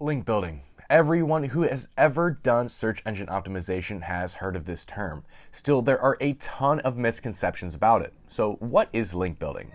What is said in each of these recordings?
Link building. Everyone who has ever done search engine optimization has heard of this term. Still, there are a ton of misconceptions about it. So, what is link building?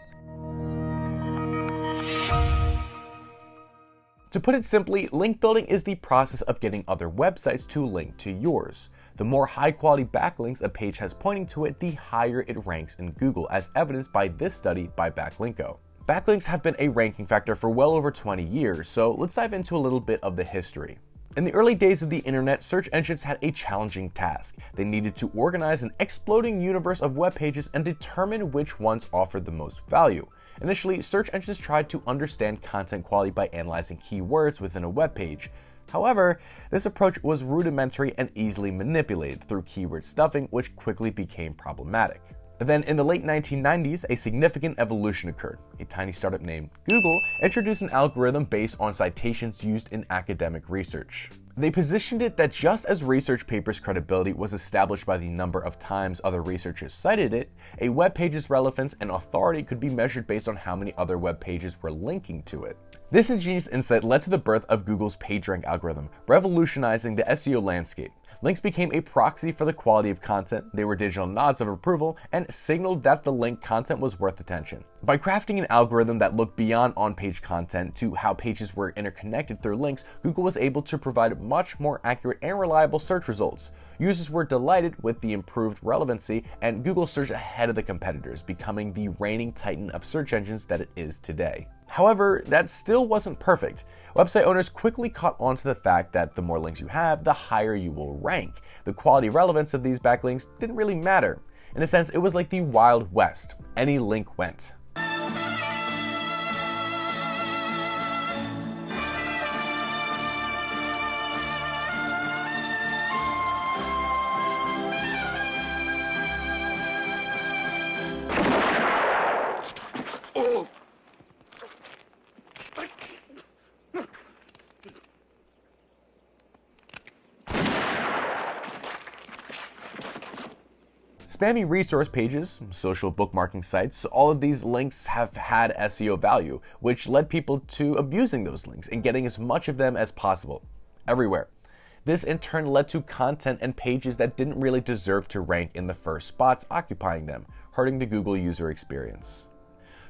To put it simply, link building is the process of getting other websites to link to yours. The more high-quality backlinks a page has pointing to it, the higher it ranks in Google, as evidenced by this study by Backlinko. Backlinks have been a ranking factor for well over 20 years, so let's dive into a little bit of the history. In the early days of the internet, search engines had a challenging task. They needed to organize an exploding universe of web pages and determine which ones offered the most value. Initially, search engines tried to understand content quality by analyzing keywords within a web page. However, this approach was rudimentary and easily manipulated through keyword stuffing, which quickly became problematic. Then, in the late 1990s, a significant evolution occurred. A tiny startup named Google introduced an algorithm based on citations used in academic research. They positioned it that just as research papers' credibility was established by the number of times other researchers cited it, a web page's relevance and authority could be measured based on how many other web pages were linking to it. This ingenious insight led to the birth of Google's PageRank algorithm, revolutionizing the SEO landscape. Links became a proxy for the quality of content, they were digital nods of approval, and signaled that the link content was worth attention. By crafting an algorithm that looked beyond on-page content to how pages were interconnected through links, Google was able to provide much more accurate and reliable search results. Users were delighted with the improved relevancy, and Google surged ahead of the competitors, becoming the reigning titan of search engines that it is today. However, that still wasn't perfect. Website owners quickly caught on to the fact that the more links you have, the higher you will rank. The quality relevance of these backlinks didn't really matter. In a sense, it was like the Wild West. Any link went. Spammy resource pages, social bookmarking sites, all of these links have had SEO value, which led people to abusing those links and getting as much of them as possible, everywhere. This in turn led to content and pages that didn't really deserve to rank in the first spots occupying them, hurting the Google user experience.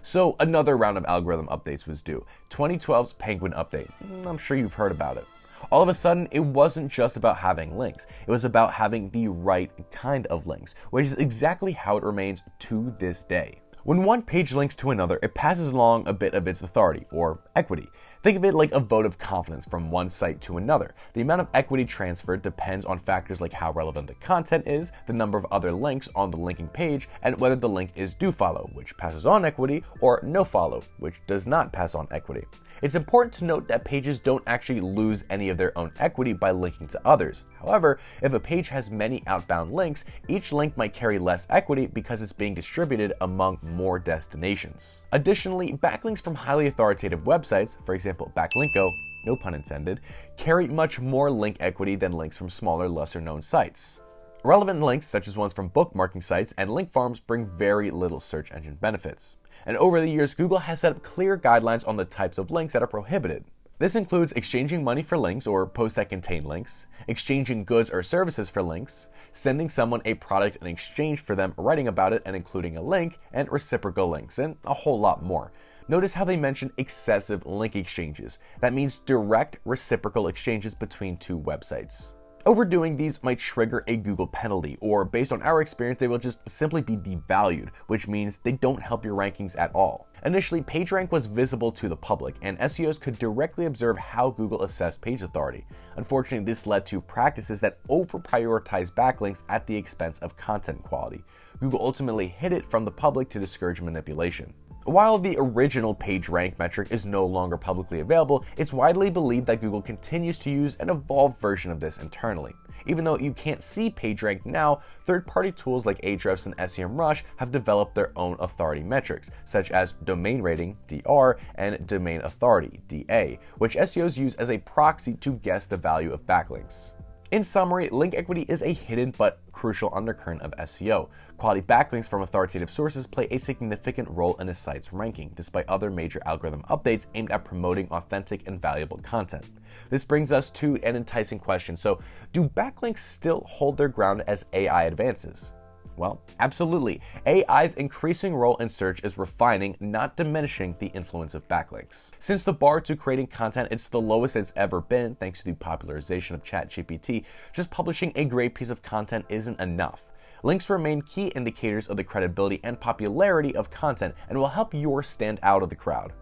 So another round of algorithm updates was due, 2012's Penguin update. I'm sure you've heard about it. All of a sudden, it wasn't just about having links, it was about having the right kind of links, which is exactly how it remains to this day. When one page links to another, it passes along a bit of its authority, or equity. Think of it like a vote of confidence from one site to another. The amount of equity transferred depends on factors like how relevant the content is, the number of other links on the linking page, and whether the link is do follow, which passes on equity, or no follow, which does not pass on equity. It's important to note that pages don't actually lose any of their own equity by linking to others. However, if a page has many outbound links, each link might carry less equity because it's being distributed among more destinations. Additionally, backlinks from highly authoritative websites, for example Backlinko, no pun intended, carry much more link equity than links from smaller, lesser-known sites. Relevant links, such as ones from bookmarking sites and link farms, bring very little search engine benefits. And over the years, Google has set up clear guidelines on the types of links that are prohibited. This includes exchanging money for links or posts that contain links, exchanging goods or services for links, sending someone a product in exchange for them writing about it and including a link, and reciprocal links, and a whole lot more. Notice how they mention excessive link exchanges. That means direct reciprocal exchanges between two websites. Overdoing these might trigger a Google penalty, or based on our experience, they will just simply be devalued, which means they don't help your rankings at all. Initially, PageRank was visible to the public, and SEOs could directly observe how Google assessed page authority. Unfortunately, this led to practices that over-prioritize backlinks at the expense of content quality. Google ultimately hid it from the public to discourage manipulation. While the original PageRank metric is no longer publicly available, it's widely believed that Google continues to use an evolved version of this internally. Even though you can't see PageRank now, third-party tools like Ahrefs and SEMrush have developed their own authority metrics, such as domain rating, DR, and domain authority, DA, which SEOs use as a proxy to guess the value of backlinks. In summary, link equity is a hidden but crucial undercurrent of SEO. Quality backlinks from authoritative sources play a significant role in a site's ranking, despite other major algorithm updates aimed at promoting authentic and valuable content. This brings us to an enticing question. So, do backlinks still hold their ground as AI advances? Well, absolutely. AI's increasing role in search is refining, not diminishing, the influence of backlinks. Since the bar to creating content is the lowest it's ever been thanks to the popularization of ChatGPT, just publishing a great piece of content isn't enough. Links remain key indicators of the credibility and popularity of content and will help yours stand out of the crowd.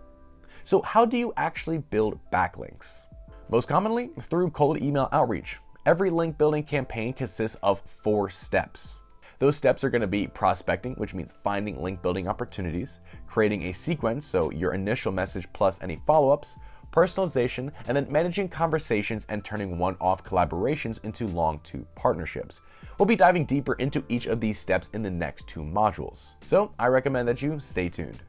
So how do you actually build backlinks? Most commonly, through cold email outreach. Every link building campaign consists of 4 steps. Those steps are going to be prospecting, which means finding link building opportunities, creating a sequence, so your initial message plus any follow-ups, personalization, and then managing conversations and turning one-off collaborations into long-term partnerships. We'll be diving deeper into each of these steps in the next 2 modules. So I recommend that you stay tuned.